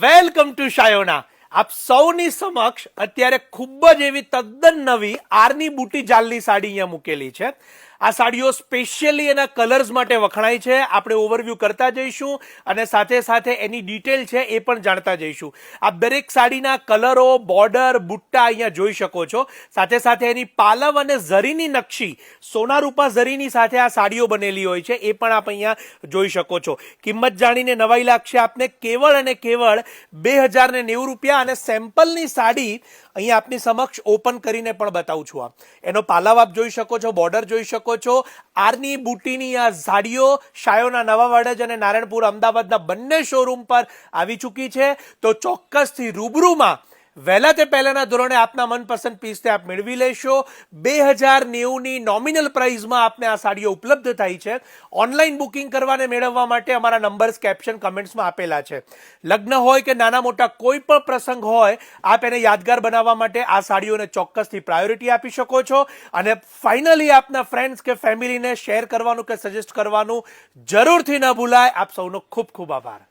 Welcome to Shayona. આપ સૌની સમક્ષ અત્યારે ખૂબ જ એવી તદ્દન નવી આરની બુટી જાલની સાડી અહીંયા મૂકેલી છે. આ સાડીઓ સ્પેશિયલી એના કલર્સ માટે વખણાય છે. આપણે ઓવરવ્યૂ કરતા જઈશું અને સાથે સાથે એની ડિટેલ છે એ પણ જાણતા જઈશું. આપ દરેક સાડીના કલરો, બોર્ડર, બુટ્ટા અહીંયા જોઈ શકો છો. સાથે સાથે એની પાલવ અને ઝરીની નકશી, સોના રૂપા ઝરીની સાથે આ સાડીઓ બનેલી હોય છે, એ પણ આપ અહીંયા જોઈ શકો છો. કિંમત જાણીને નવાઈ લાગશે આપને. કેવળ અને કેવળ 2090 રૂપિયા અને સેમ્પલની સાડી અહીંયા આપની સમક્ષ ઓપન કરીને પણ બતાવું છું. એનો પાલવ આપ જોઈ શકો છો, બોર્ડર જોઈ શકો છો. આરની બુટીની આ સાડીઓ શાયોના નવા વાડજ અને નારાયણપુર અમદાવાદના બંને શોરૂમ પર આવી ચૂકી છે. તો ચોક્કસથી રૂબરૂમાં વહેલા તે પહેલાના ધોરણે આપના મનપસંદ પીસ તે આપ મેળવી લેશો. 2090ની નોમિનલ પ્રાઇસમાં આપને આ સાડીઓ ઉપલબ્ધ થાય છે. ઓનલાઈન બુકિંગ કરવાને મેળવવા માટે અમારા નંબર્સ કેપ્શન કમેન્ટ્સમાં આપેલા છે. લગ્ન હોય કે નાના મોટા કોઈ પણ પ્રસંગ હોય, આપ એને યાદગાર બનાવવા માટે આ સાડીઓને ચોક્કસથી પ્રાયોરિટી આપી શકો છો. અને ફાઇનલી આપના ફ્રેન્ડ્સ કે ફેમિલીને શેર કરવાનું કે સજેસ્ટ કરવાનું જરૂરથી ન ભૂલાય. આપ સૌનો ખૂબ ખૂબ આભાર.